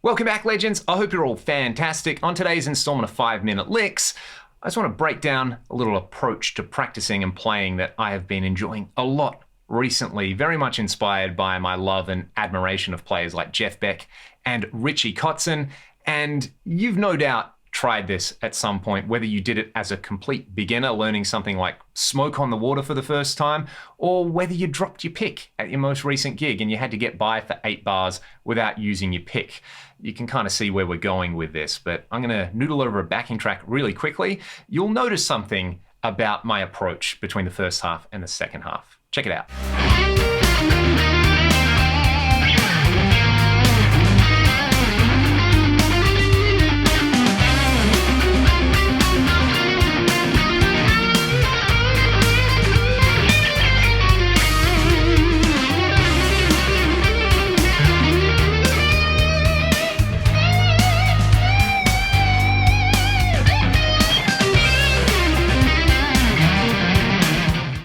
Welcome back, legends. I hope you're all fantastic. On today's installment of 5-Minute Licks, I just want to break down a little approach to practicing and playing that I have been enjoying a lot recently, very much inspired by my love and admiration of players like Beck and Kotzen. And you've no doubt tried this at some point, whether you did it as a complete beginner, learning something like Smoke on the Water for the first time, or whether you dropped your pick at your most recent gig and you had to get by for 8 bars without using your pick. You can kind of see where we're going with this, but I'm going to noodle over a backing track really quickly. You'll notice something about my approach between the first half and the second half. Check it out.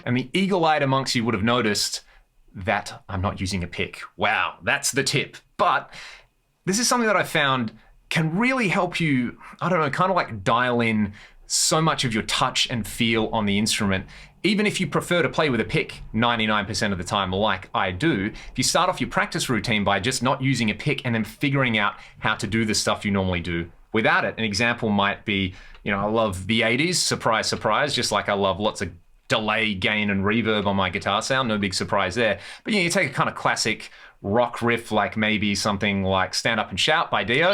And the eagle-eyed amongst you would have noticed that I'm not using a pick. Wow, that's the tip. But this is something that I found can really help you, I don't know, kind of like dial in so much of your touch and feel on the instrument. Even if you prefer to play with a pick 99% of the time like I do, if you start off your practice routine by just not using a pick and then figuring out how to do the stuff you normally do without it. An example might be, I love the 80s, surprise, surprise, just like I love lots of delay, gain, and reverb on my guitar sound. No big surprise there. But you take a kind of classic rock riff, like maybe something like Stand Up and Shout by Dio.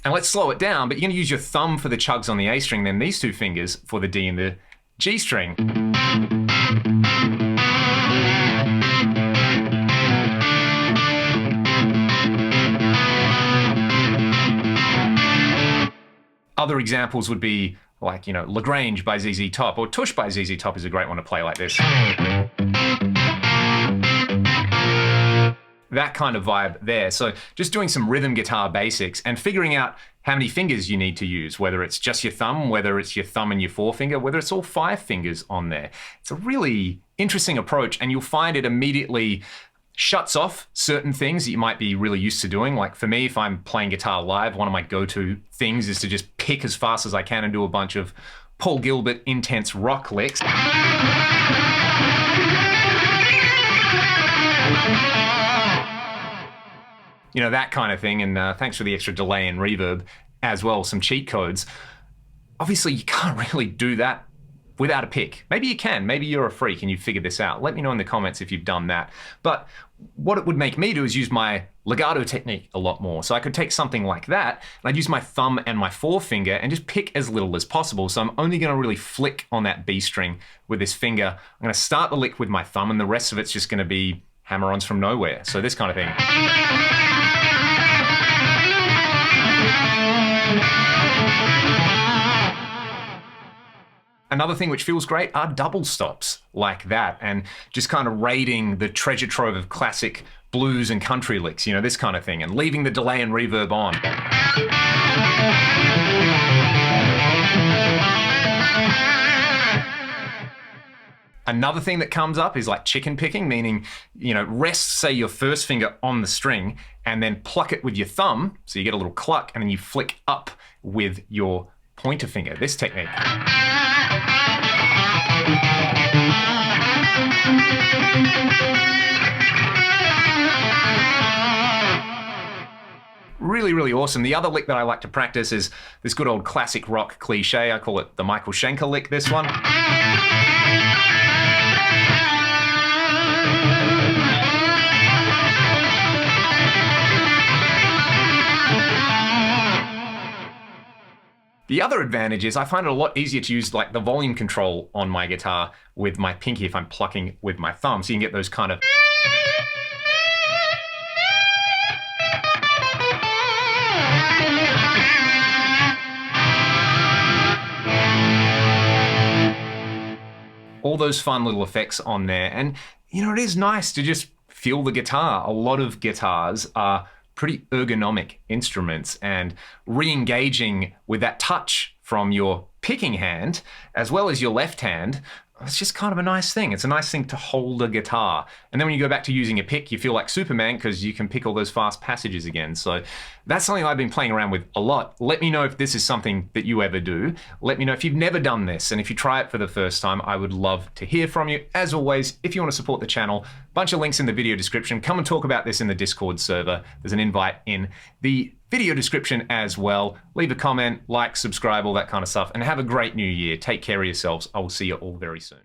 And let's slow it down, but you're going to use your thumb for the chugs on the A string, then these two fingers for the D and the G string. Other examples would be like, Lagrange by ZZ Top, or Tush by ZZ Top is a great one to play like this. That kind of vibe there. So just doing some rhythm guitar basics and figuring out how many fingers you need to use, whether it's just your thumb, whether it's your thumb and your forefinger, whether it's all 5 fingers on there. It's a really interesting approach, and you'll find it immediately shuts off certain things that you might be really used to doing. Like for me, if I'm playing guitar live, one of my go-to things is to just pick as fast as I can and do a bunch of Paul Gilbert intense rock licks. That kind of thing. And thanks for the extra delay and reverb as well, some cheat codes. Obviously, you can't really do that without a pick. Maybe you can, maybe you're a freak and you figured this out. Let me know in the comments if you've done that. But what it would make me do is use my legato technique a lot more. So I could take something like that, and I'd use my thumb and my forefinger and just pick as little as possible. So I'm only gonna really flick on that B string with this finger. I'm gonna start the lick with my thumb, and the rest of it's just gonna be hammer-ons from nowhere. So this kind of thing. Another thing which feels great are double stops like that, and just kind of raiding the treasure trove of classic blues and country licks, this kind of thing, and leaving the delay and reverb on. Another thing that comes up is like chicken picking, meaning, rest, say, your first finger on the string and then pluck it with your thumb, so you get a little cluck, and then you flick up with your pointer finger, this technique. Really, really awesome. The other lick that I like to practice is this good old classic rock cliche. I call it the Michael Schenkel lick, this one. The other advantage is I find it a lot easier to use like the volume control on my guitar with my pinky if I'm plucking with my thumb. So you can get those kind of all those fun little effects on there. And it is nice to just feel the guitar. A lot of guitars are pretty ergonomic instruments, and re-engaging with that touch from your picking hand, as well as your left hand, it's just kind of a nice thing. It's a nice thing to hold a guitar. And then when you go back to using a pick, you feel like Superman because you can pick all those fast passages again. So that's something I've been playing around with a lot. Let me know if this is something that you ever do. Let me know if you've never done this. And if you try it for the first time, I would love to hear from you. As always, if you want to support the channel, bunch of links in the video description. Come and talk about this in the Discord server. There's an invite in the video description as well. Leave a comment, like, subscribe, all that kind of stuff, and have a great new year. Take care of yourselves. I will see you all very soon.